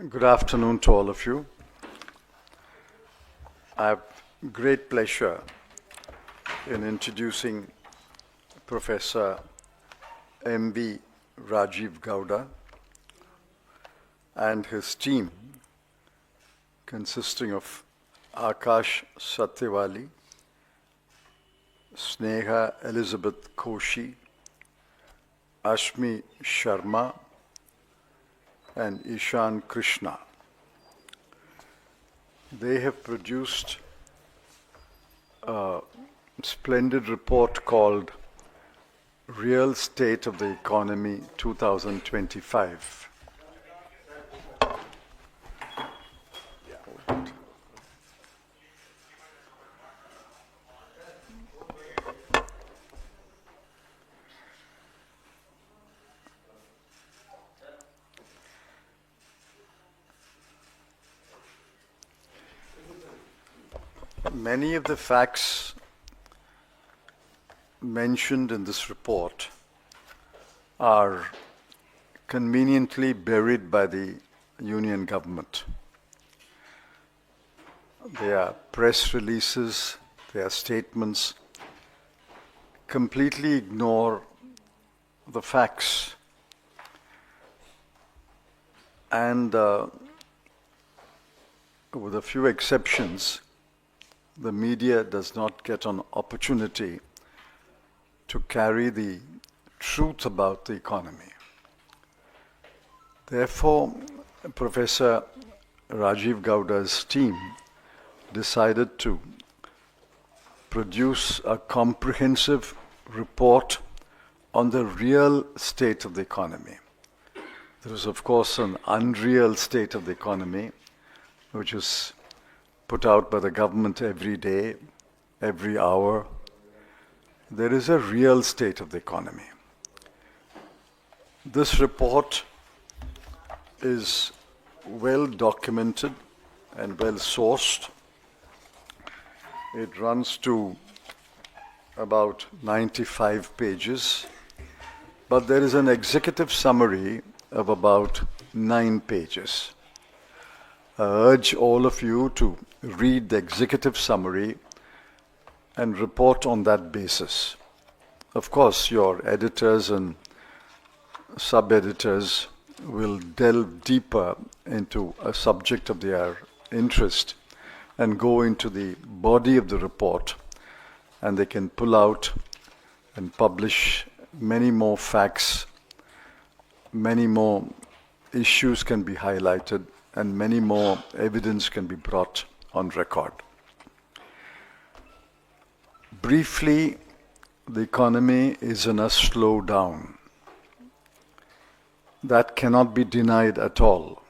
Good afternoon to all of you. I have great pleasure in introducing Professor M.B. Rajiv Gowda and his team, consisting of Akash Satyavali, Sneha Elizabeth Koshi, Ashmi Sharma, and Ishan Krishna. They have produced a splendid report called Real State of the Economy 2025. Many of the facts mentioned in this report are conveniently buried by the union government. They are press releases, they are statements, completely ignore the facts. And with a few exceptions, the media does not get an opportunity to carry the truth about the economy. Therefore, Professor Rajiv Gowda's team decided to produce a comprehensive report on the real state of the economy. There is, of course, an unreal state of the economy, which is put out by the government every day, every hour. There is a real state of the economy. This report is well documented and well sourced. It runs to about 95 pages, but there is an executive summary of about 9 pages. I urge all of you to read the executive summary and report on that basis. Of course, your editors and sub-editors will delve deeper into a subject of their interest and go into the body of the report, and they can pull out and publish many more facts, many more issues can be highlighted, and many more evidence can be brought on record. Briefly, the economy is in a slowdown. That cannot be denied at all.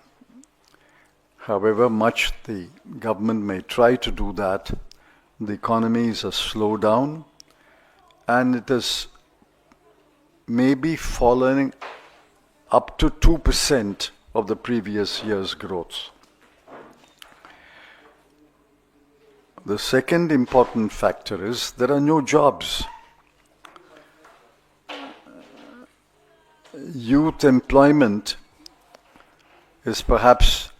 However much the government may try to do that, the economy is a slowdown, and it is maybe falling up to 2% of the previous year's growth. The second important factor is there are no jobs. Youth employment is perhaps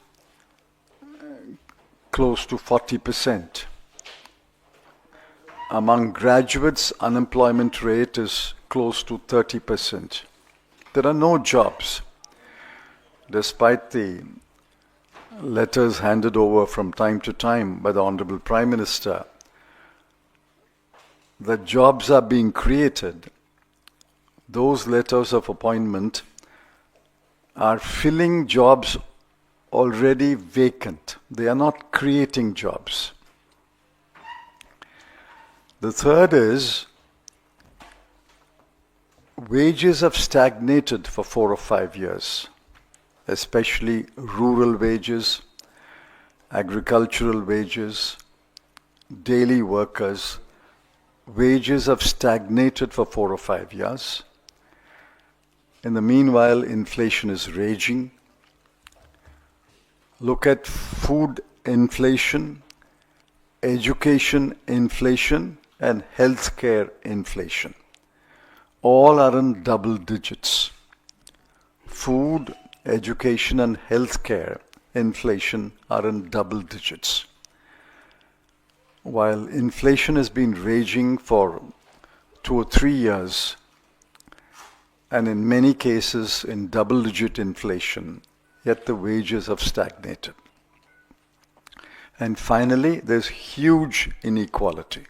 close to 40%. Among graduates, unemployment rate is close to 30%. There are no jobs. Despite the letters handed over from time to time by the Honorable Prime Minister, the jobs are being created. Those letters of appointment are filling jobs already vacant. They are not creating jobs. The third is wages have stagnated for 4 or 5 years. Especially rural wages, agricultural wages, daily workers. Wages have stagnated for 4 or 5 years. In the meanwhile, inflation is raging. Look at food inflation, education inflation, and healthcare inflation. All are in double digits. Food, education and healthcare inflation are in double digits. While inflation has been raging for 2 or 3 years, and in many cases in double-digit inflation, yet the wages have stagnated. And finally, there's huge inequality.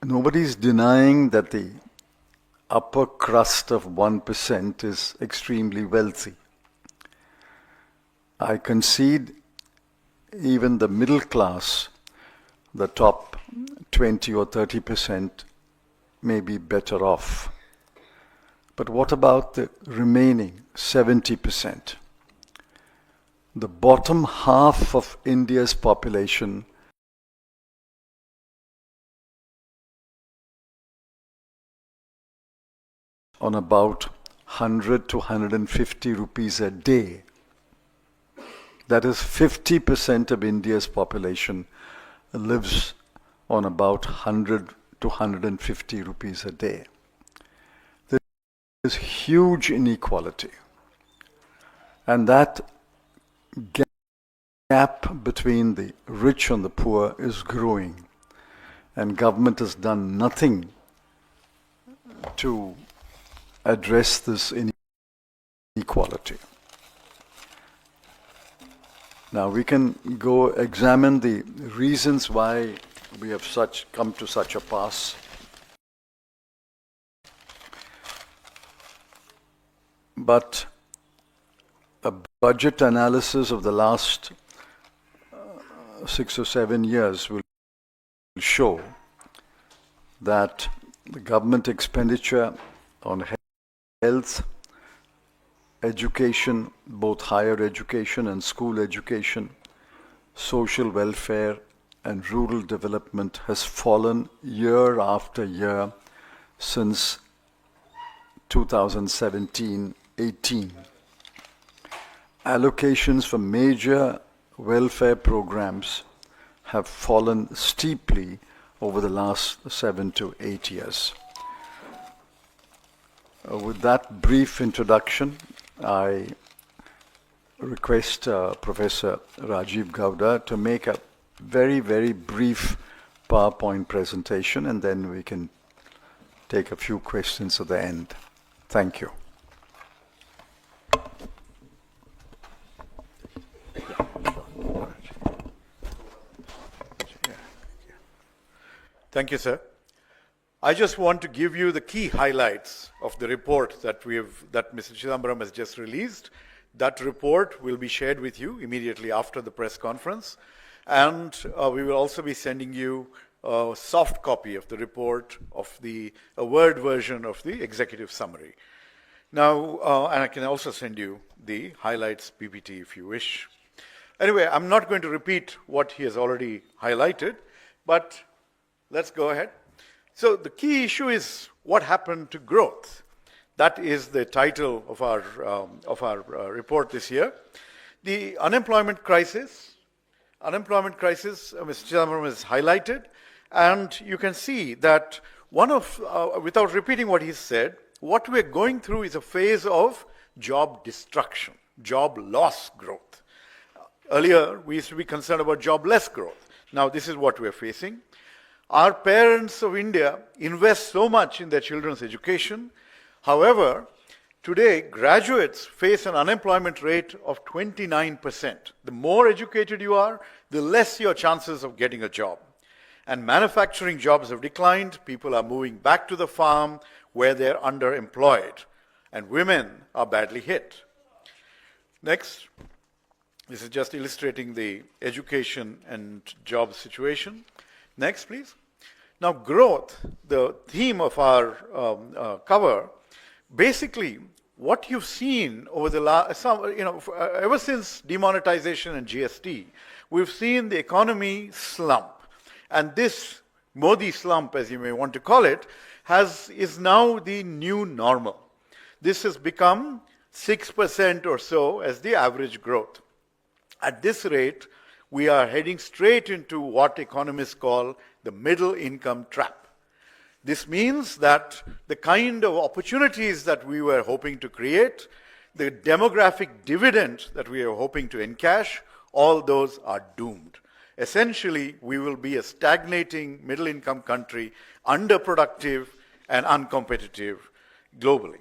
Nobody's denying that the upper crust of 1% is extremely wealthy. I concede even the middle class, the top 20 or 30% may be better off. But what about the remaining 70%? The bottom half of India's population on about 100 to 150 rupees a day. That is 50% of India's population lives on about 100 to 150 rupees a day. There is huge inequality. And that gap between the rich and the poor is growing. And government has done nothing to address this inequality. Now we can go examine the reasons why we have come to such a pass. But a budget analysis of the last 6 or 7 years will show that the government expenditure on health, education, both higher education and school education, social welfare and rural development has fallen year after year since 2017-18. Allocations for major welfare programs have fallen steeply over the last 7 to 8 years. With that brief introduction, I request Professor Rajiv Gowda to make a very, very brief PowerPoint presentation, and then we can take a few questions at the end. Thank you. Thank you, sir. I just want to give you the key highlights of the report that Mr. Chidambaram has just released. That report will be shared with you immediately after the press conference. And we will also be sending you a soft copy of the report, a Word version of the executive summary. Now, and I can also send you the highlights PPT if you wish. Anyway, I'm not going to repeat what he has already highlighted, but let's go ahead. So the key issue is what happened to growth. That is the title of our report this year. The unemployment crisis, Mr. Chidambaram has highlighted, and you can see that without repeating what he said, what we're going through is a phase of job destruction, job loss growth. Earlier, we used to be concerned about jobless growth. Now this is what we're facing. Our parents of India invest so much in their children's education. However, today graduates face an unemployment rate of 29%. The more educated you are, the less your chances of getting a job. And manufacturing jobs have declined. People are moving back to the farm where they're underemployed. And women are badly hit. Next. This is just illustrating the education and job situation. Next, please. Now, growth, the theme of our cover, basically what you've seen over the last, ever since demonetization and GST, we've seen the economy slump. And this Modi slump, as you may want to call it, is now the new normal. This has become 6% or so as the average growth. At this rate, we are heading straight into what economists call the middle income trap. This means that the kind of opportunities that we were hoping to create, the demographic dividend that we are hoping to encash, all those are doomed. Essentially, we will be a stagnating middle-income country, underproductive and uncompetitive globally.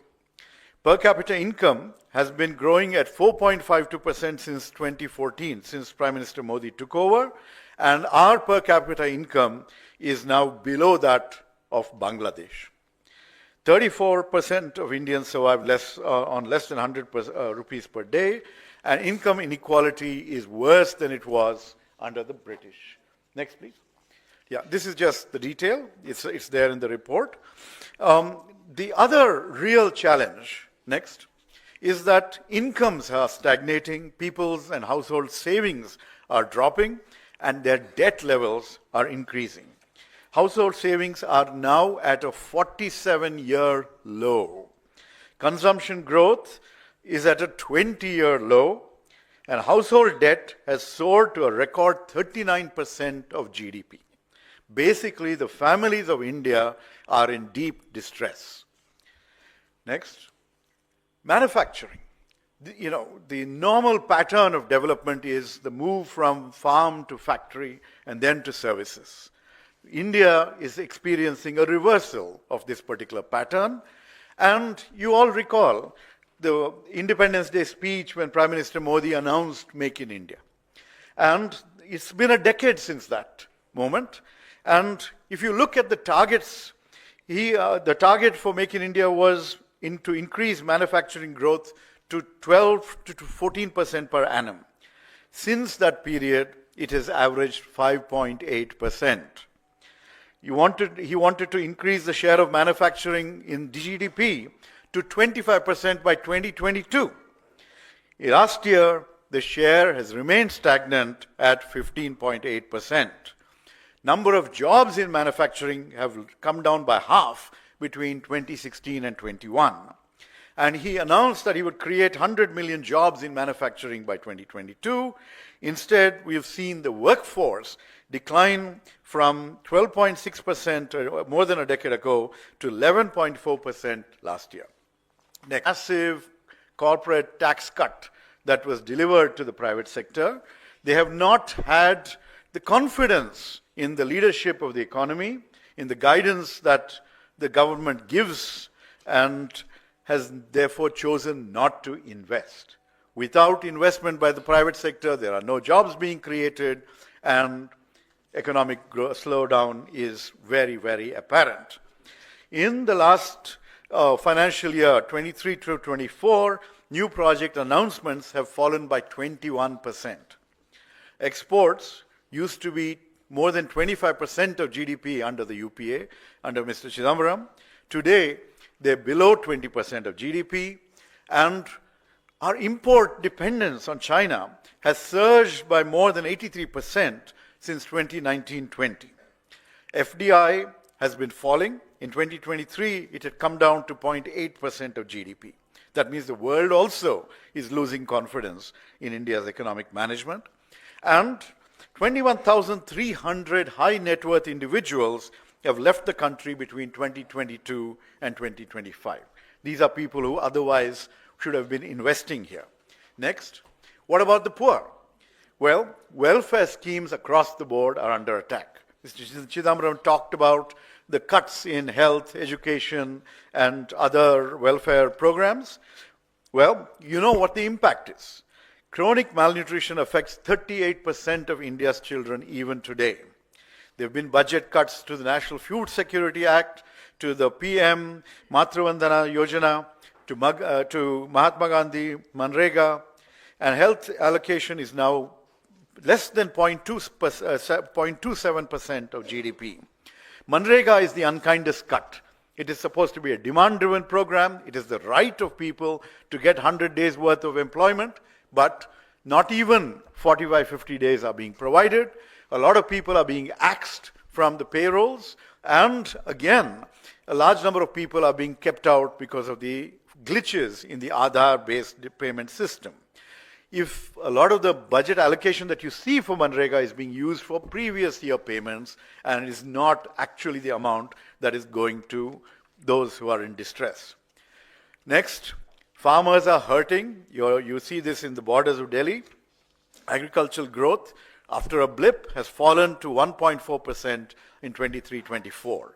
Per capita income has been growing at 4.52% since 2014, since Prime Minister Modi took over, and our per capita income is now below that of Bangladesh. 34% of Indians survive on less than 100 rupees per day, and income inequality is worse than it was under the British. Next, please. Yeah, this is just the detail. It's there in the report. The other real challenge, next, is that incomes are stagnating, people's and household savings are dropping, and their debt levels are increasing. Household savings are now at a 47-year low. Consumption growth is at a 20-year low, and household debt has soared to a record 39% of GDP. Basically, the families of India are in deep distress. Next, manufacturing. The normal pattern of development is the move from farm to factory and then to services. India is experiencing a reversal of this particular pattern, and you all recall the Independence Day speech when Prime Minister Modi announced Make in India. And it's been a decade since that moment. And if you look at the targets, the target for Make in India was to increase manufacturing growth to 12 to 14% per annum. Since that period, it has averaged 5.8%. He wanted to increase the share of manufacturing in GDP to 25% by 2022. Last year, the share has remained stagnant at 15.8%. Number of jobs in manufacturing have come down by half between 2016 and 21. And he announced that he would create 100 million jobs in manufacturing by 2022. Instead, we have seen the workforce decline from 12.6% more than a decade ago to 11.4% last year. Next, massive corporate tax cut that was delivered to the private sector. They have not had the confidence in the leadership of the economy, in the guidance that the government gives, and has therefore chosen not to invest. Without investment by the private sector, there are no jobs being created, and economic slowdown is very, very apparent. In the last financial year, 23 to 24, new project announcements have fallen by 21%. Exports used to be more than 25% of GDP under the UPA, under Mr. Chidambaram. Today, they're below 20% of GDP, and our import dependence on China has surged by more than 83% since 2019-20. FDI has been falling. In 2023, it had come down to 0.8% of GDP. That means the world also is losing confidence in India's economic management. And 21,300 high net worth individuals have left the country between 2022 and 2025. These are people who otherwise should have been investing here. Next, what about the poor? Well, welfare schemes across the board are under attack. Mr. Chidambaram talked about the cuts in health, education, and other welfare programs. Well, you know what the impact is. Chronic malnutrition affects 38% of India's children even today. There have been budget cuts to the National Food Security Act, to the PM Matru-Vandana Yojana, to Mahatma Gandhi, Manrega, and health allocation is now less than 0.27% of GDP. Manrega is the unkindest cut. It is supposed to be a demand-driven program. It is the right of people to get 100 days worth of employment, but not even 45, 50 days are being provided. A lot of people are being axed from the payrolls, and again, a large number of people are being kept out because of the glitches in the Aadhaar-based payment system. If a lot of the budget allocation that you see for Manrega is being used for previous year payments and is not actually the amount that is going to those who are in distress. Next, Farmers are hurting. You see this in the borders of Delhi. Agricultural growth, after a blip, has fallen to 1.4% in 23-24.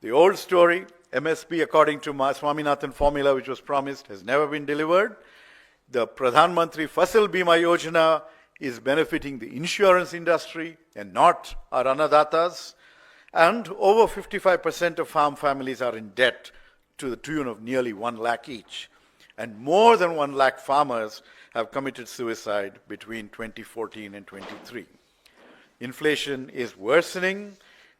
The old story, MSP according to Swaminathan formula, which was promised, has never been delivered. The Pradhan Mantri Fasal Bima Yojana is benefiting the insurance industry and not our annadatas. And over 55% of farm families are in debt to the tune of nearly 1 lakh each. And more than 1 lakh farmers have committed suicide between 2014 and 23. Inflation is worsening.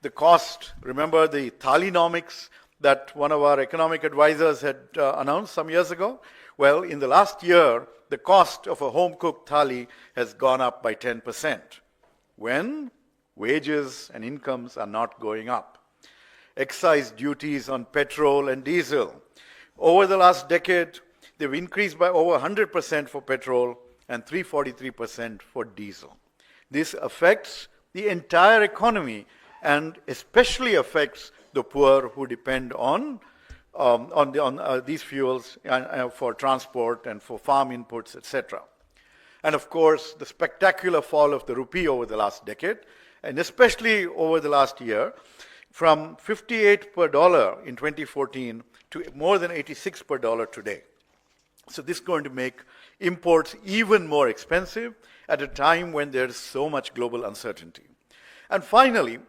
The cost, remember the thalinomics that one of our economic advisors had announced some years ago? Well, in the last year, the cost of a home-cooked thali has gone up by 10%, when wages and incomes are not going up. Excise duties on petrol and diesel. Over the last decade, they've increased by over 100% for petrol and 343% for diesel. This affects the entire economy and especially affects the poor who depend on these fuels for transport and for farm inputs, etc. And of course, the spectacular fall of the rupee over the last decade, and especially over the last year, from 58 per dollar in 2014 to more than 86 per dollar today. So this is going to make imports even more expensive at a time when there's so much global uncertainty. And finally,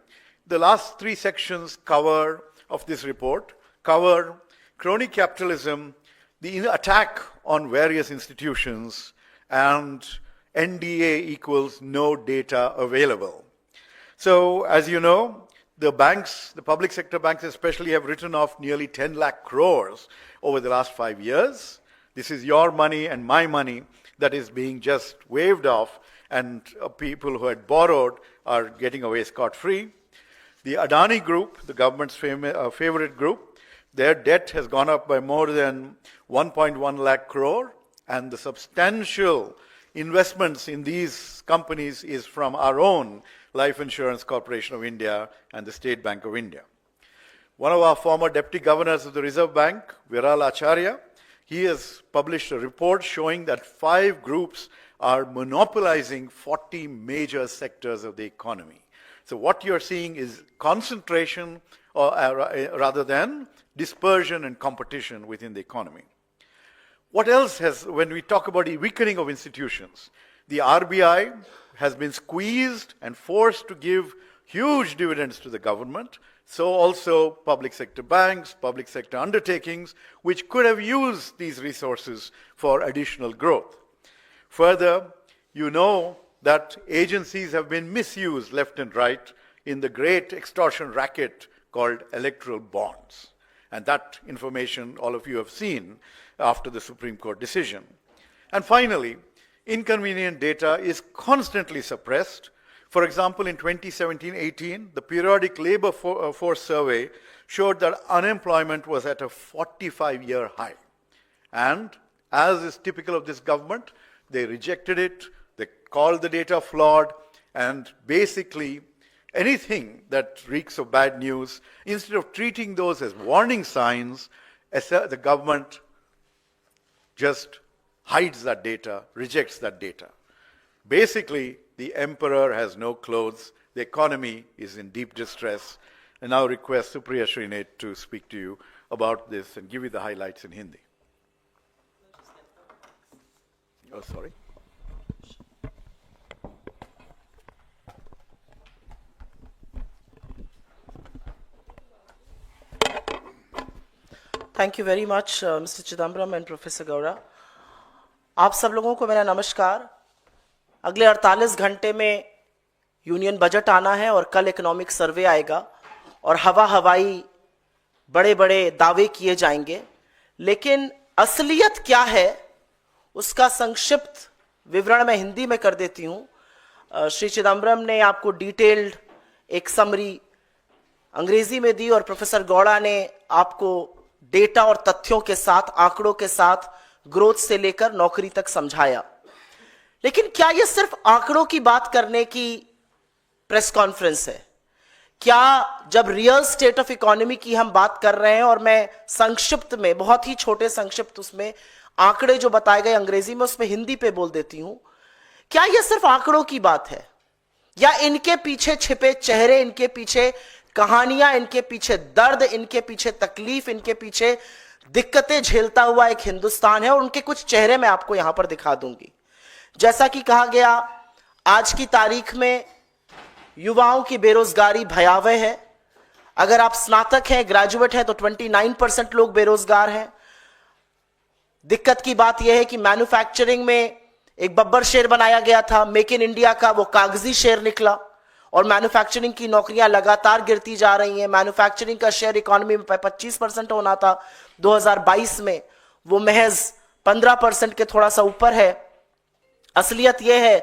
the last 3 sections of this report cover crony capitalism, the attack on various institutions, and NDA equals no data available. So as you know, the banks, the public sector banks especially, have written off nearly 10 lakh crores over the last 5 years. This is your money and my money that is being just waved off, and people who had borrowed are getting away scot-free. The Adani Group, the government's favorite group, their debt has gone up by more than 1.1 lakh crore, and the substantial investments in these companies is from our own Life Insurance Corporation of India and the State Bank of India. One of our former deputy governors of the Reserve Bank, Viral Acharya, he has published a report showing that 5 groups are monopolizing 40 major sectors of the economy. So what you're seeing is concentration rather than dispersion and competition within the economy. What else when we talk about the weakening of institutions, the RBI has been squeezed and forced to give huge dividends to the government, so also public sector banks, public sector undertakings, which could have used these resources for additional growth. Further, you know that agencies have been misused left and right in the great extortion racket called electoral bonds. And that information all of you have seen after the Supreme Court decision. And finally, inconvenient data is constantly suppressed. For example, in 2017-18, the periodic labor force survey showed that unemployment was at a 45-year high. And as is typical of this government, they rejected it, they called the data flawed, and basically anything that reeks of bad news, instead of treating those as warning signs, the government just hides that data, rejects that data. Basically, the emperor has no clothes, the economy is in deep distress. I now request Supriya Srinath to speak to you about this and give you the highlights in Hindi. Oh, sorry. Thank you very much, Mr. Chidambaram and Professor Gowda. आप सब लोगों को मेरा नमस्कार। अगले 48 घंटे में union budget आना है और कल इकोनॉमिक सर्वे आएगा और हवाई बड़े बड़े दावे किए जाएंगे, लेकिन असलियत क्या है उसका संक्षिप्त विवरण मैं हिंदी में कर देती हूं। श्री चिदम्बरम ने आपको डिटेल्ड एक समरी अंग्रेजी में दी और प्रोफेसर गौड़ा ने आपको डेटा और तथ्यों के साथ, आंकड़ों के साथ ग्रोथ से लेकर नौकरी तक समझाया। लेकिन क्या यह सिर्फ आंकड़ों की बात करने की प्रेस कॉन्फ्रेंस है? क्या जब रियल स्टेट ऑफ इकोनॉमी की हम बात कर रहे हैं और मैं संक्षिप्त में, बहुत ही छोटे संक्षिप्त उसमें आंकड़े जो बताए गए अंग्रेजी में, उसमें हिंदी पे बोल देती हूं। क्या यह सिर्फ आंकड़ों की बात है, या इनके पीछे छिपे चेहरे, इनके पीछे कहानियां, इनके पीछे दर्द, इनके पीछे तकलीफ, इनके पीछे दिक्कतें झेलता हुआ एक हिंदुस्तान है? और उनके कुछ चेहरे मैं आपको यहां पर दिखा दूंगी। जैसा कि कहा गया, आज की तारीख में युवाओं की बेरोजगारी भयावह है। अगर आप स्नातक हैं, ग्रेजुएट हैं, तो 29% लोग बेरोजगार हैं। दिक्कत की बात यह है कि मैन्युफैक्चरिंग में एक बब्बर शेर बनाया गया था, मेक इन इंडिया का, वो कागजी शेर निकला और मैन्युफैक्चरिंग की नौकरियां लगातार गिरती जा रही हैं। मैन्युफैक्चरिंग का शेयर इकोनॉमी में 25% होना था 2022 में, वो महज 15% के थोड़ा सा ऊपर है। असलियत यह है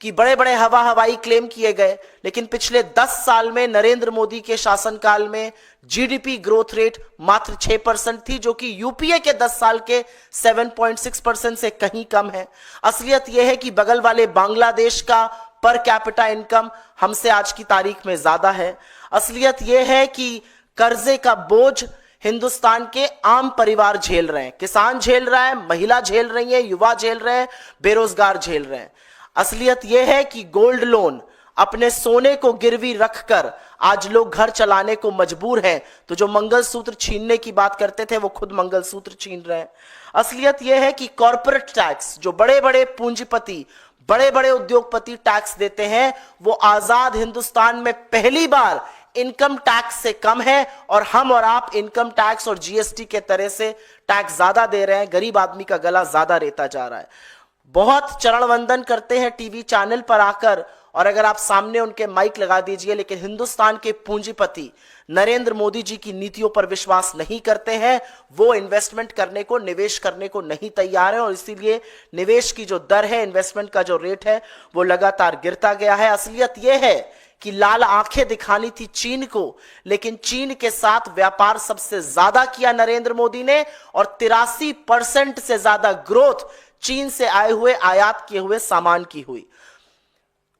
कि बड़े बड़े हवाई क्लेम किए गए, लेकिन पिछले 10 साल में नरेंद्र मोदी के शासनकाल में जीडीपी ग्रोथ रेट मात्र 6% थी, जो कि यूपीए के 10 साल के 7.6% से कहीं कम है। असलियत यह है कि बगल वाले बांग्लादेश का पर कैपिटा इनकम हमसे आज की तारीख में ज्यादा है। असलियत यह है कि कर्जे का बोझ हिंदुस्तान के आम परिवार झेल रहे हैं, किसान झेल रहा है, महिला झेल रही है, युवा झेल रहे हैं, बेरोजगार झेल रहे हैं। असलियत यह है कि गोल्ड लोन, अपने सोने को गिरवी रखकर आज लोग घर चलाने को मजबूर हैं। तो जो मंगलसूत्र छीनने की बात करते थे, वो खुद मंगलसूत्र छीन रहे हैं। असलियत यह है कि कॉर्पोरेट टैक्स, जो बड़े बड़े पूंजीपति, बड़े बड़े उद्योगपति टैक्स देते हैं, वो आजाद हिंदुस्तान में पहली बार इनकम टैक्स से कम है, और हम और आप इनकम टैक्स और जीएसटी के तरह से टैक्स ज्यादा दे रहे हैं। गरीब आदमी का गला ज्यादा रेता जा रहा है। बहुत चरण वंदन करते हैं टीवी चैनल पर आकर, और अगर आप सामने उनके माइक लगा दीजिए, लेकिन हिंदुस्तान के पूंजीपति नरेंद्र मोदी जी की नीतियों पर विश्वास नहीं करते हैं। वो इन्वेस्टमेंट करने को, निवेश करने को नहीं तैयार है, और इसीलिए निवेश की जो दर है, इन्वेस्टमेंट का जो रेट है, वो लगातार गिरता गया है। असलियत यह है कि लाल आंखें दिखानी थी चीन को, लेकिन चीन के साथ व्यापार सबसे ज्यादा किया नरेंद्र मोदी ने, और 83% से ज्यादा ग्रोथ चीन से आए हुए, आयात किए हुए सामान की हुई।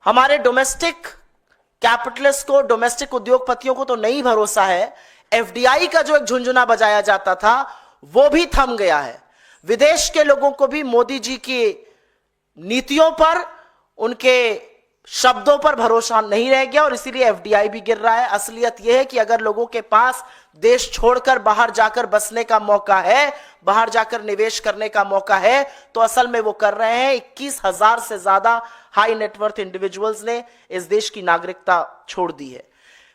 हमारे डोमेस्टिक कैपिटलिस्ट को, डोमेस्टिक उद्योगपतियों को तो नहीं भरोसा है। एफडीआई का जो एक झुंझुना बजाया जाता था, वो भी थम गया है। विदेश के लोगों को भी मोदी जी की नीतियों पर, उनके शब्दों पर भरोसा नहीं रह गया, और इसीलिए एफडीआई भी गिर रहा है। असलियत यह है कि अगर लोगों के पास देश छोड़कर बाहर जाकर बसने का मौका है, बाहर जाकर निवेश करने का मौका है, तो असल में वो कर रहे हैं। 21,000 से ज्यादा हाई नेटवर्थ इंडिविजुअल्स ने इस देश की नागरिकता छोड़ दी है।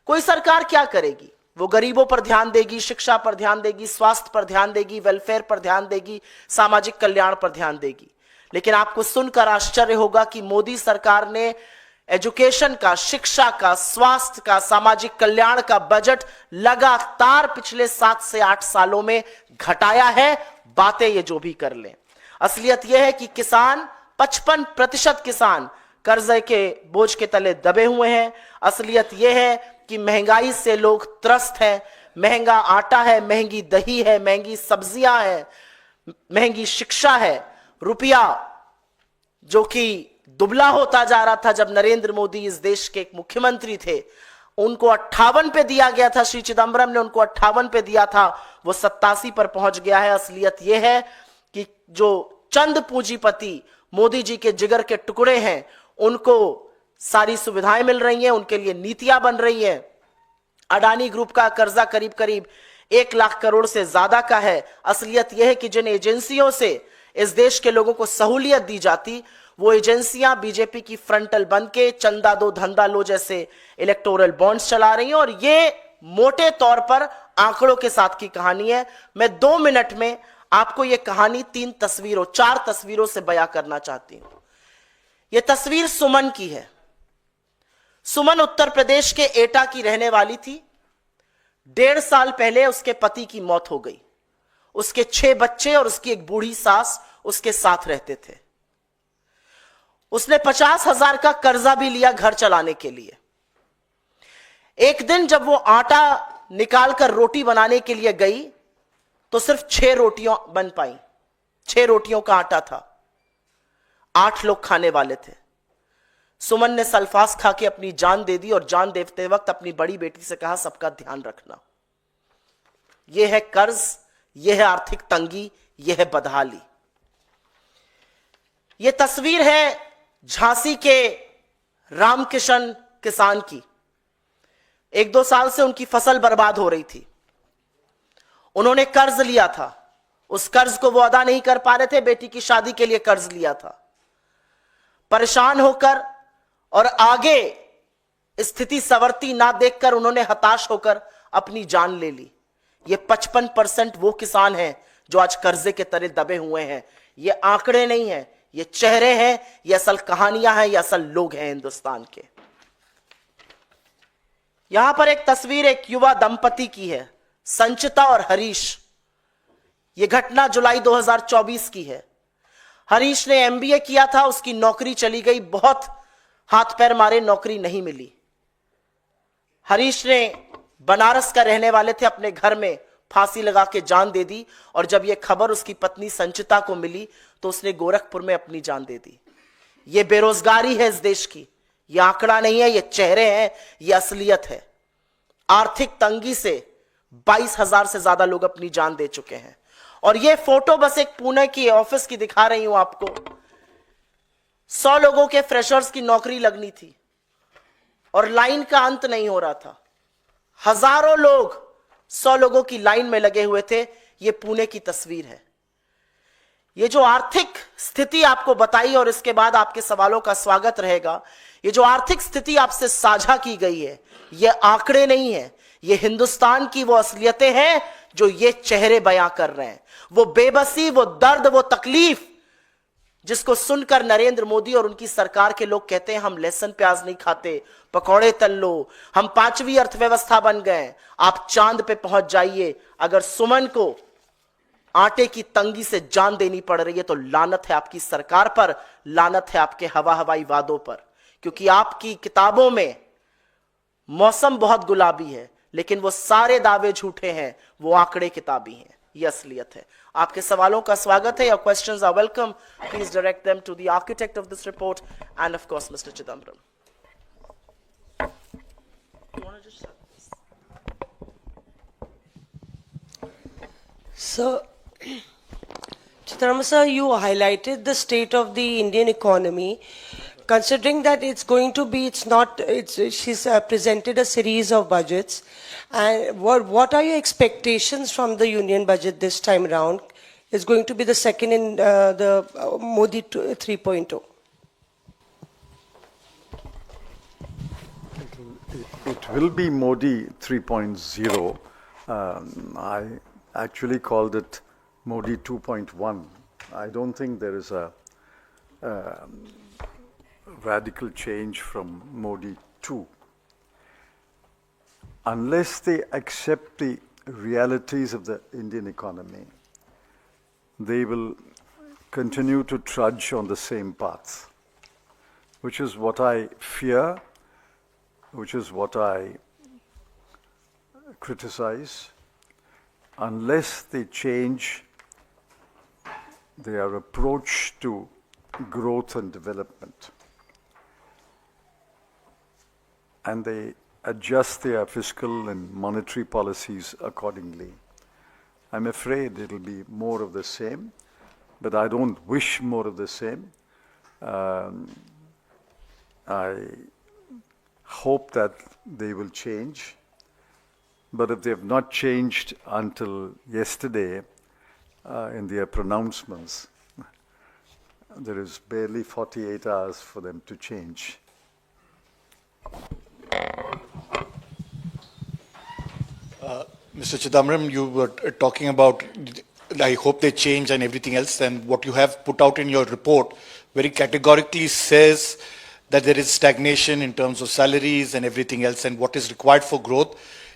कोई सरकार क्या करेगी? वो गरीबों पर ध्यान देगी, शिक्षा पर ध्यान देगी, स्वास्थ्य पर ध्यान देगी, वेलफेयर पर ध्यान देगी, सामाजिक कल्याण पर ध्यान देगी। लेकिन आपको सुनकर आश्चर्य होगा कि मोदी सरकार ने एजुकेशन का, शिक्षा का, स्वास्थ्य का, सामाजिक कल्याण का बजट लगातार पिछले 7 से 8 सालों में घटाया है। बातें ये जो भी कर लें, असलियत यह है कि किसान, 55% किसान कर्जे के बोझ के तले दबे हुए हैं। असलियत यह है कि महंगाई से लोग त्रस्त हैं। महंगा आटा है, महंगी दही है, महंगी सब्जियां हैं, महंगी शिक्षा है। रुपया जो कि दुबला होता जा रहा था जब नरेंद्र मोदी इस देश के एक मुख्यमंत्री थे, उनको 58 पे दिया गया था, श्री चिदंबरम ने उनको 58 पे दिया था, वो 87 पर पहुंच गया है। असलियत यह है कि जो चंद पूंजीपति मोदी जी के जिगर के टुकड़े हैं, उनको सारी सुविधाएं मिल रही हैं, उनके लिए नीतियां बन रही हैं। अडानी ग्रुप का कर्जा करीब करीब 1 लाख करोड़ से ज्यादा का है। असलियत यह है कि जिन एजेंसियों से इस देश के लोगों को सहूलियत दी जाती, वो एजेंसियां बीजेपी की फ्रंटल बन के चंदा दो धंधा लो जैसे इलेक्टोरल बॉन्ड्स चला रही हैं। और ये मोटे तौर पर आंकड़ों के साथ की कहानी है। मैं 2 मिनट में आपको ये कहानी 4 तस्वीरों से बयां करना चाहती हूं। यह तस्वीर सुमन की है। सुमन उत्तर प्रदेश के एटा की रहने वाली थी। 1.5 साल पहले उसके पति की मौत हो गई। उसके 6 बच्चे और उसकी एक बूढ़ी सास उसके साथ रहते थे। उसने 50,000 का कर्जा भी लिया घर चलाने के लिए। एक दिन जब वो आटा निकालकर रोटी बनाने के लिए गई, तो सिर्फ 6 रोटियां बन पाई। 6 रोटियों का आटा था, 8 लोग खाने वाले थे। सुमन ने सल्फास खा के अपनी जान दे दी, और जान देते वक्त अपनी बड़ी बेटी से कहा, सबका ध्यान रखना। यह है कर्ज, यह है आर्थिक तंगी, यह है बदहाली। ये तस्वीर है झांसी के रामकिशन किसान की। 1-2 साल से उनकी फसल बर्बाद हो रही थी। उन्होंने कर्ज लिया था, उस कर्ज को वो अदा नहीं कर पा रहे थे, बेटी की शादी के लिए कर्ज लिया था। परेशान होकर और आगे स्थिति संवरती ना देखकर उन्होंने हताश होकर अपनी जान ले ली। ये 55% वो किसान हैं जो आज कर्जे के तले दबे हुए हैं। ये आंकड़े नहीं हैं, ये चेहरे हैं, ये असल कहानियां हैं, ये असल लोग हैं हिंदुस्तान के। यहां पर एक तस्वीर एक युवा दंपति की है, संचिता और हरीश। यह घटना जुलाई 2024 की है। हरीश ने एमबीए किया था, उसकी नौकरी चली गई, बहुत हाथ पैर मारे, नौकरी नहीं मिली। हरीश ने बनारस का रहने वाले थे, अपने घर में फांसी लगा के जान दे दी। और जब यह खबर उसकी पत्नी संचिता को मिली तो उसने गोरखपुर में अपनी जान दे दी। यह बेरोजगारी है इस देश की, यह आंकड़ा नहीं है, यह चेहरे हैं, यह असलियत है। आर्थिक तंगी से 22,000 से ज्यादा लोग अपनी जान दे चुके हैं। और यह फोटो बस एक पुणे की ऑफिस की दिखा रही हूं आपको। 100 लोगों के फ्रेशर्स की नौकरी लगनी थी और लाइन का अंत नहीं हो रहा था। हजारों लोग 100 लोगों की लाइन में लगे हुए थे। यह पुणे की तस्वीर है। ये जो आर्थिक स्थिति आपको बताई और इसके बाद आपके सवालों का स्वागत रहेगा। ये जो आर्थिक स्थिति आपसे साझा की गई है, ये आंकड़े नहीं है, ये हिंदुस्तान की वो असलियतें हैं जो ये चेहरे बयां कर रहे हैं। वो बेबसी, वो दर्द, वो तकलीफ जिसको सुनकर नरेंद्र मोदी और उनकी सरकार के लोग कहते हैं हम लहसुन प्याज नहीं खाते, पकौड़े तल लो, हम 5वीं अर्थव्यवस्था बन गए, आप चांद पे पहुंच जाइए। अगर सुमन को आटे की तंगी से जान देनी पड़ रही है तो लानत है आपकी सरकार पर, लानत है आपके हवाई वादों पर। क्योंकि आपकी किताबों में मौसम बहुत गुलाबी है, लेकिन वो सारे दावे झूठे हैं, वो आंकड़े किताबी हैं, ये असलियत है। आपके सवालों का स्वागत है। Your questions are welcome. Please direct them to the architect of this report and of course Mr. Chidambaram. So, Chidambaram sir, you highlighted the state of the Indian economy. Considering that it's going to be, she's presented a series of budgets. And what are your expectations from the union budget this time around? It's going to be the second in the Modi 3.0. It will be Modi 3.0. I actually called it Modi 2.1. I don't think there is a radical change from Modi 2. Unless they accept the realities of the Indian economy, they will continue to trudge on the same path, which is what I fear, which is what I criticize. Unless they change their approach to growth and development, and they adjust their fiscal and monetary policies accordingly, I'm afraid it'll be more of the same, but I don't wish more of the same. I hope that they will change, but if they have not changed until yesterday in their pronouncements, there is barely 48 hours for them to change. Mr. Chidambaram, you were talking about, I hope they change and everything else, and what you have put out in your report very categorically says that there is stagnation in terms of salaries and everything else, and what is required for growth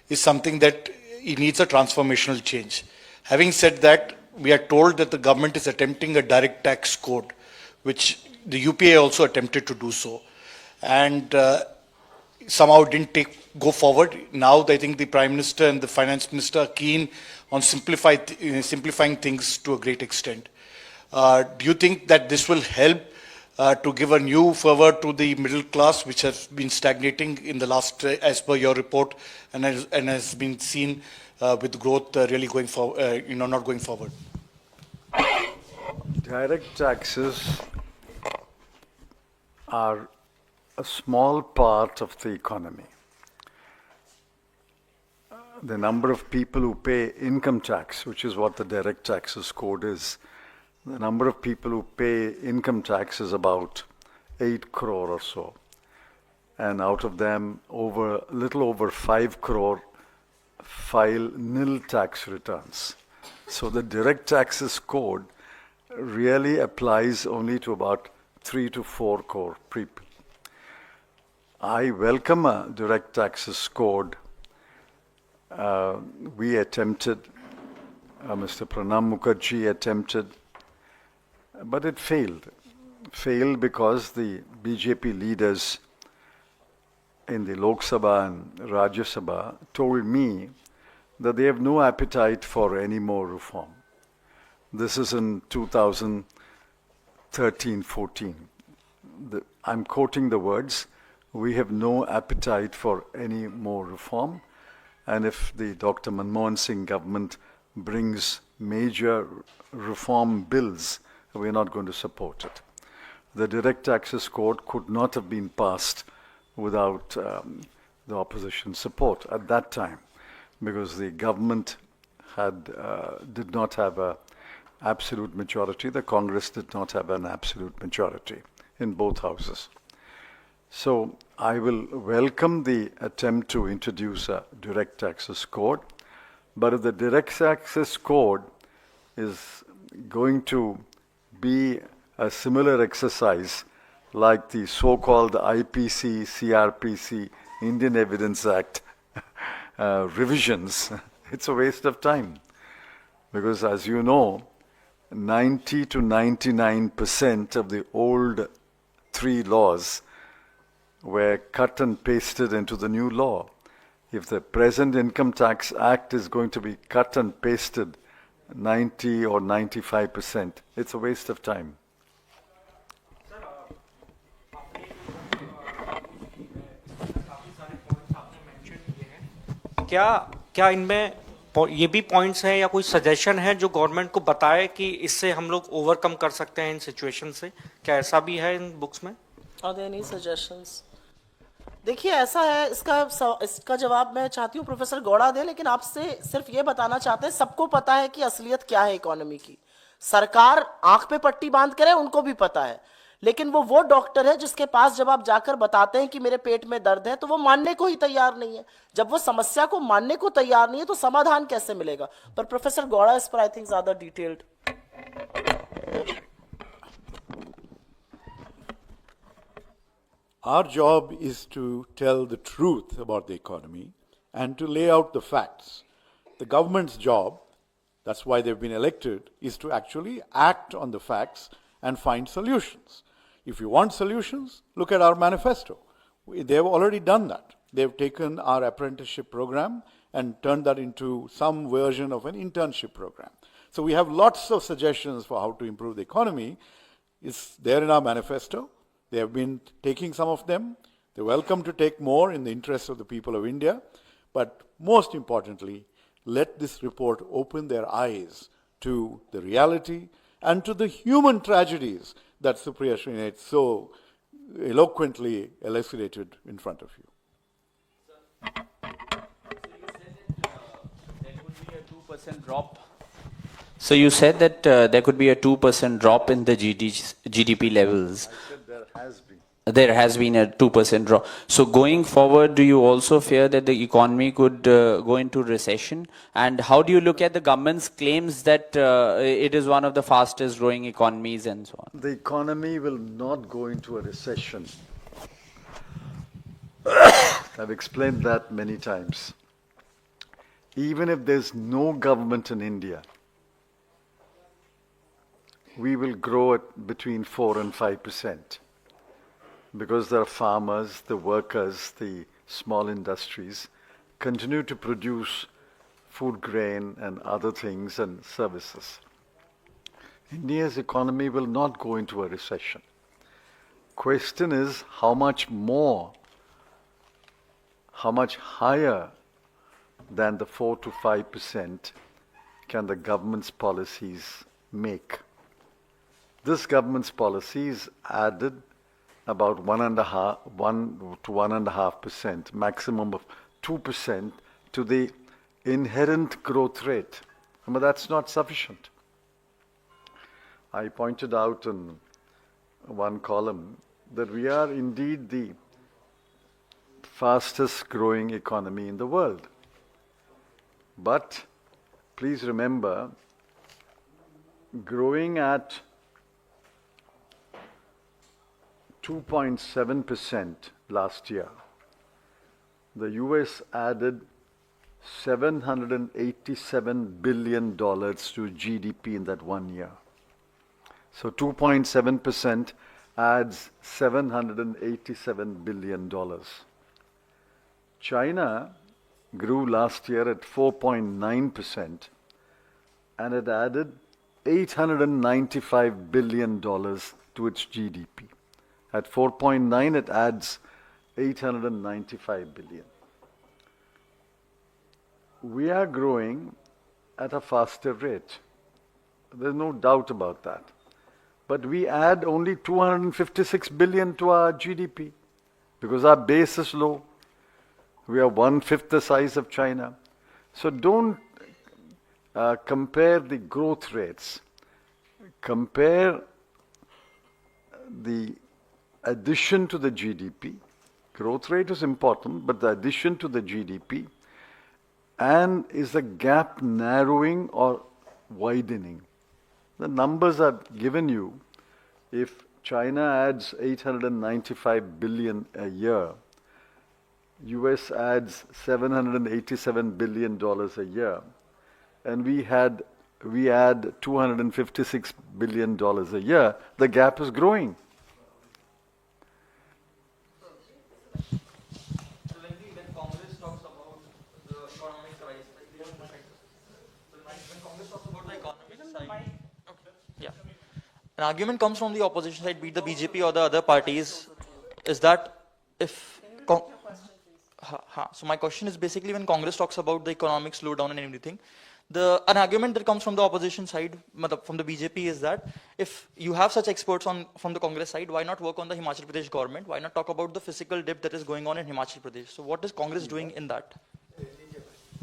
is something that it needs a transformational change. Having said that, we are told that the government is attempting a direct tax code, which the UPA also attempted to do so, and somehow didn't go forward. Now I think the Prime Minister and the Finance Minister are keen on simplifying things to a great extent. Do you think that this will help to give a new fervor to the middle class, which has been stagnating in the last, as per your report, and has been seen with growth really going forward, not going forward? Direct taxes are a small part of the economy. The number of people who pay income tax, which is what the direct taxes code is, the number of people who pay income tax is about 8 crore or so. And out of them, little over 5 crore file nil tax returns. So the direct taxes code really applies only to about 3 to 4 crore people. I welcome a direct taxes code. We attempted, Mr. Pranam Mukherjee attempted, but it failed. Failed because the BJP leaders in the Lok Sabha and Rajya Sabha told me that they have no appetite for any more reform. This is in 2013-14. I'm quoting the words, we have no appetite for any more reform, and if the Dr. Manmohan Singh government brings major reform bills, we're not going to support it. The direct taxes code could not have been passed without the opposition support at that time, because the government did not have an absolute majority. The Congress did not have an absolute majority in both houses. So I will welcome the attempt to introduce a direct taxes code, but if the direct taxes code is going to be a similar exercise like the so-called IPC, CRPC, Indian Evidence Act revisions, it's a waste of time. Because as you know, 90 to 99% of the old 3 laws were cut and pasted into the new law. If the present Income Tax Act is going to be cut and pasted 90 or 95%, it's a waste of time. क्या इनमें ये भी points हैं या कोई suggestion है जो government को बताए कि इससे हम लोग ओवरकम कर सकते हैं इन सिचुएशन से? क्या ऐसा भी है इन बुक्स में? Are there any suggestions? देखिए ऐसा है, इसका जवाब मैं चाहती हूँ प्रोफेसर गौड़ा दे, लेकिन आपसे सिर्फ ये बताना चाहते हैं, सबको पता है कि असलियत क्या है इकोनॉमी की. सरकार आंख पे पट्टी बांध करे, उनको भी पता है, लेकिन वो डॉक्टर है जिसके पास जब आप जाकर बताते हैं कि मेरे पेट में दर्द है, तो वो मानने को ही तैयार नहीं है. जब वो समस्या को मानने को तैयार नहीं है तो समाधान कैसे मिलेगा? पर प्रोफेसर गौड़ा इस पर आई थिंक ज्यादा detailed. Our job is to tell the truth about the economy and to lay out the facts. The government's job, that's why they've been elected, is to actually act on the facts and find solutions. If you want solutions, look at our manifesto. They've already done that. They've taken our apprenticeship program and turned that into some version of an internship program. So we have lots of suggestions for how to improve the economy. It's there in our manifesto. They have been taking some of them. They're welcome to take more in the interest of the people of India. But most importantly, let this report open their eyes to the reality and to the human tragedies that Supriya Srinath so eloquently elucidated in front of you. So you said that there could be a 2% drop in the GDP levels. There has been a 2% drop. So going forward, do you also fear that the economy could go into recession? And how do you look at the government's claims that it is one of the fastest growing economies and so on? The economy will not go into a recession. I've explained that many times. Even if there's no government in India, we will grow at between 4 and 5%. Because the farmers, the workers, the small industries continue to produce food grain and other things and services. India's economy will not go into a recession. Question is how much more, how much higher than the 4 to 5% can the government's policies make. This government's policies added about 1 to 1.5%, maximum of 2% to the inherent growth rate. But that's not sufficient. I pointed out in one column that we are indeed the fastest growing economy in the world. But please remember, growing at 2.7% last year, the US added $787 billion to GDP in that 1 year. So 2.7% adds $787 billion. China grew last year at 4.9% and it added $895 billion to its GDP. At 4.9, it adds 895 billion. We are growing at a faster rate. There's no doubt about that. But we add only 256 billion to our GDP because our base is low. We are 1/5 the size of China. So don't compare the growth rates. Compare the addition to the GDP. Growth rate is important, but the addition to the GDP, and is the gap narrowing or widening? The numbers are given you. If China adds 895 billion a year, US adds $787 billion a year, and we add $256 billion a year, the gap is growing. An argument comes from the opposition side, be it the BJP or the other parties, is that if... So my question is basically when Congress talks about the economic slowdown and everything, an argument that comes from the opposition side, from the BJP, is that if you have such experts from the Congress side, why not work on the Himachal Pradesh government? Why not talk about the physical dip that is going on in Himachal Pradesh? So what is Congress doing in that?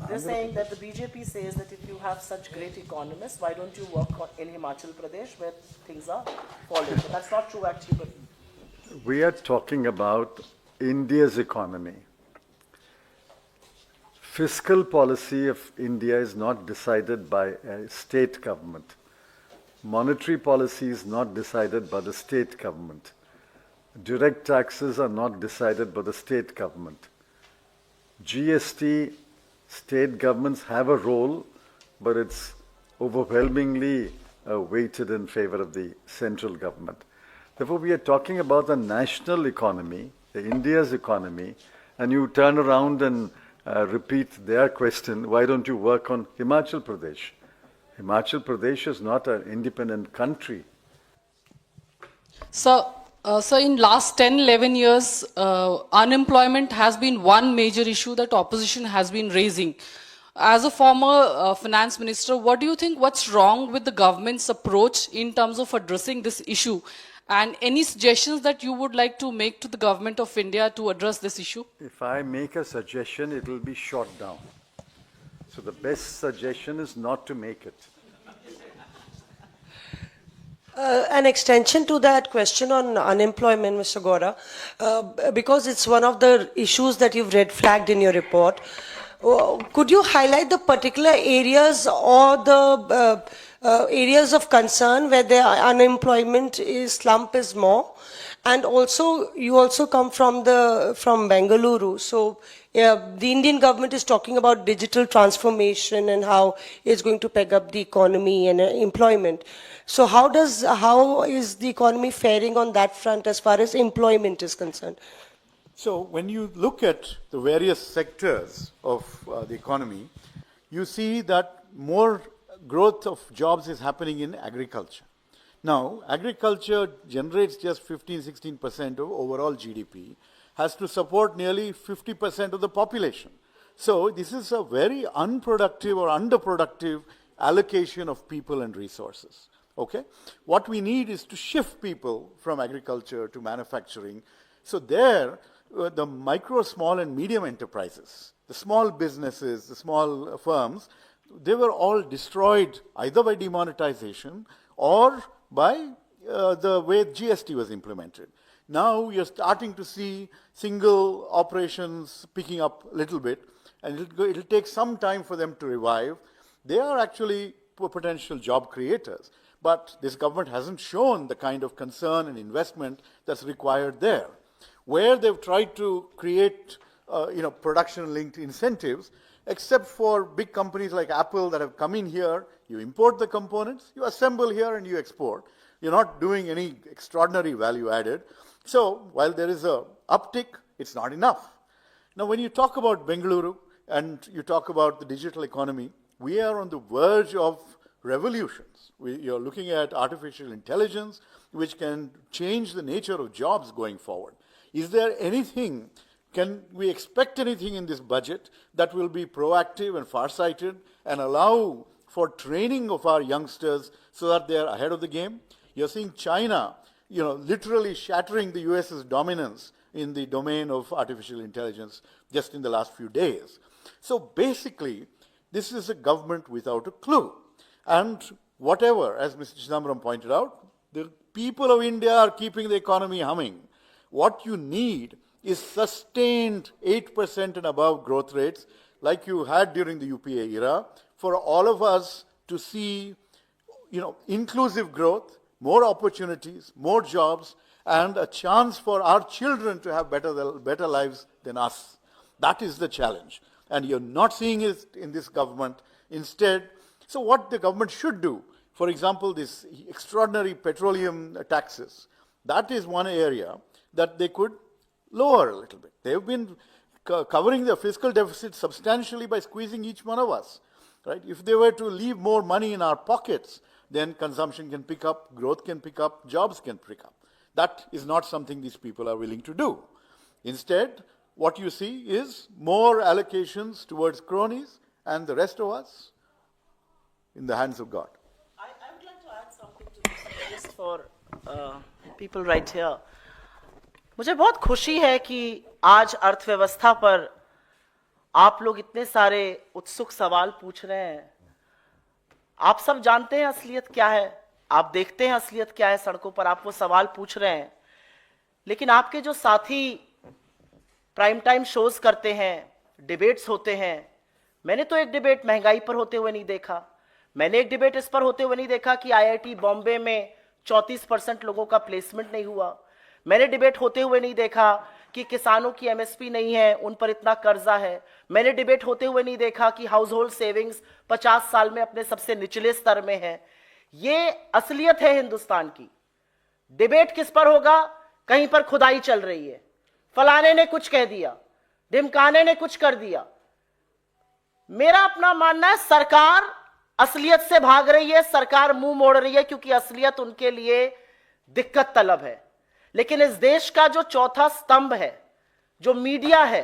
They're saying that the BJP says that if you have such great economists, why don't you work in Himachal Pradesh where things are falling? But that's not true actually. But we are talking about India's economy. Fiscal policy of India is not decided by a state government. Monetary policy is not decided by the state government. Direct taxes are not decided by the state government. GST, state governments have a role, but it's overwhelmingly weighted in favor of the central government. Therefore, we are talking about the national economy, the India's economy, and you turn around and repeat their question, why don't you work on Himachal Pradesh? Himachal Pradesh is not an independent country. So in last 10, 11 years, unemployment has been one major issue that opposition has been raising. As a former finance minister, what do you think, what's wrong with the government's approach in terms of addressing this issue? And any suggestions that you would like to make to the government of India to address this issue? If I make a suggestion, it will be shot down. So the best suggestion is not to make it. An extension to that question on unemployment, Mr. Gaura, because it's one of the issues that you've red flagged in your report. Could you highlight the particular areas or the areas of concern where the unemployment slump is more? And also, you also come from Bengaluru. So the Indian government is talking about digital transformation and how it's going to peg up the economy and employment. So how is the economy faring on that front as far as employment is concerned? So when you look at the various sectors of the economy, you see that more growth of jobs is happening in agriculture. Now, agriculture generates just 15-16% of overall GDP, has to support nearly 50% of the population. So this is a very unproductive or underproductive allocation of people and resources. Okay? What we need is to shift people from agriculture to manufacturing. So there, the micro, small and medium enterprises, the small businesses, the small firms, they were all destroyed either by demonetization or by the way GST was implemented. Now you're starting to see single operations picking up a little bit, and it'll take some time for them to revive. They are actually potential job creators, but this government hasn't shown the kind of concern and investment that's required there. Where they've tried to create production-linked incentives, except for big companies like Apple that have come in here, you import the components, you assemble here and you export. You're not doing any extraordinary value added. So while there is a uptick, it's not enough. Now when you talk about Bengaluru and you talk about the digital economy, we are on the verge of revolutions. You're looking at artificial intelligence, which can change the nature of jobs going forward. Is there anything, can we expect anything in this budget that will be proactive and farsighted and allow for training of our youngsters so that they're ahead of the game? You're seeing China, literally shattering the US's dominance in the domain of artificial intelligence just in the last few days. So basically, this is a government without a clue. And whatever, as Mr. Chidambaram pointed out, the people of India are keeping the economy humming. What you need is sustained 8% and above growth rates like you had during the UPA era for all of us to see, inclusive growth, more opportunities, more jobs, and a chance for our children to have better lives than us. That is the challenge. And you're not seeing it in this government. Instead, so what the government should do, for example, this extraordinary petroleum taxes, that is one area that they could lower a little bit. They've been covering the fiscal deficit substantially by squeezing each one of us. Right? If they were to leave more money in our pockets, then consumption can pick up, growth can pick up, jobs can pick up. That is not something these people are willing to do. Instead, what you see is more allocations towards cronies and the rest of us in the hands of God. I would like to add something to this, just for people right here. मुझे बहुत खुशी है कि आज अर्थव्यवस्था पर आप लोग इतने सारे उत्सुक सवाल पूछ रहे हैं. आप सब जानते हैं असलियत क्या है, आप देखते हैं असलियत क्या है सड़कों पर, आप वो सवाल पूछ रहे हैं. लेकिन आपके जो साथी प्राइम टाइम शोज करते हैं, डिबेट्स होते हैं, मैंने तो एक डिबेट महंगाई पर होते हुए नहीं देखा. मैंने एक डिबेट इस पर होते हुए नहीं देखा कि आईआईटी बॉम्बे में 34% लोगों का प्लेसमेंट नहीं हुआ. मैंने डिबेट होते हुए नहीं देखा कि किसानों की एमएसपी नहीं है, उन पर इतना कर्जा है. मैंने डिबेट होते हुए नहीं देखा कि हाउस होल्ड सेविंग्स 50 साल में अपने सबसे निचले स्तर में है. ये असलियत है हिंदुस्तान की. डिबेट किस पर होगा? कहीं पर खुदाई चल रही है, फलाने ने कुछ कह दिया, ढिमकाने ने कुछ कर दिया. मेरा अपना मानना है सरकार असलियत से भाग रही है, सरकार मुंह मोड़ रही है, क्योंकि असलियत उनके लिए दिक्कत तलब है. लेकिन इस देश का जो चौथा स्तंभ है, जो मीडिया है,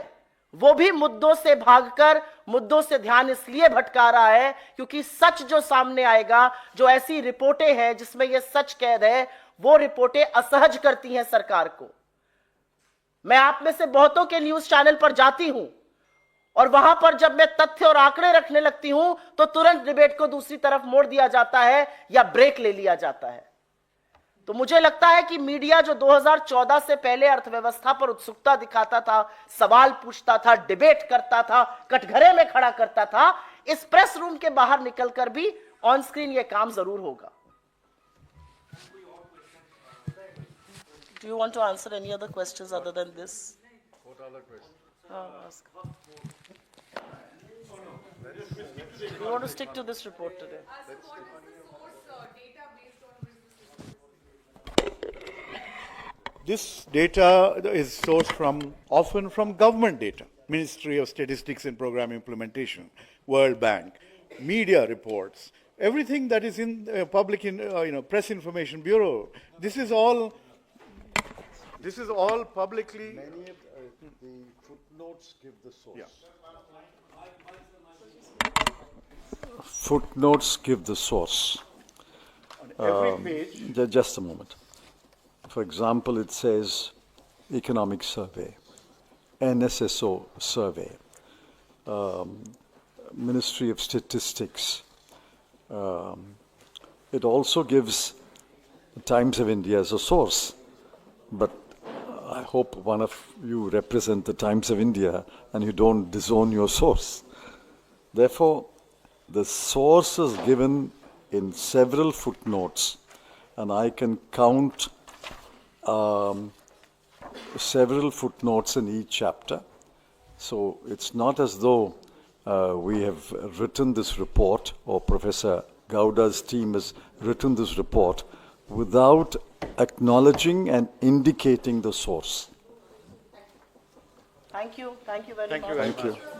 वो भी मुद्दों से भागकर मुद्दों से ध्यान इसलिए भटका रहा है क्योंकि सच जो सामने आएगा, जो ऐसी रिपोर्टें हैं जिसमें यह सच कैद है, वो रिपोर्टें असहज करती हैं सरकार को. मैं आप में से बहुतों के न्यूज चैनल पर जाती हूं और वहां पर जब मैं तथ्य और आंकड़े रखने लगती हूं तो तुरंत डिबेट को दूसरी तरफ मोड़ दिया जाता है या ब्रेक ले लिया जाता है. तो मुझे लगता है कि मीडिया जो 2014 से पहले अर्थव्यवस्था पर उत्सुकता दिखाता था, सवाल पूछता था, डिबेट करता था, कटघरे में खड़ा करता था, इस प्रेस रूम के बाहर निकलकर भी ऑन स्क्रीन यह काम जरूर होगा. Do you want to answer any other questions other than this? What other questions? Ask. We want to stick to this report today. This data is sourced often from government data, Ministry of Statistics and Program Implementation, World Bank, media reports, everything that is in public Press Information Bureau. This is all publicly. Many of the footnotes give the source. Yeah. Footnotes give the source. every page. Just a moment. For example, it says economic survey, NSSO survey, Ministry of Statistics. It also gives the Times of India as a source, but I hope one of you represent the Times of India and you don't disown your source. Therefore, the source is given in several footnotes, and I can count several footnotes in each chapter. So it's not as though we have written this report, or Professor Gowda's team has written this report without acknowledging and indicating the source. Thank you very Thank much. you very Thank much. you.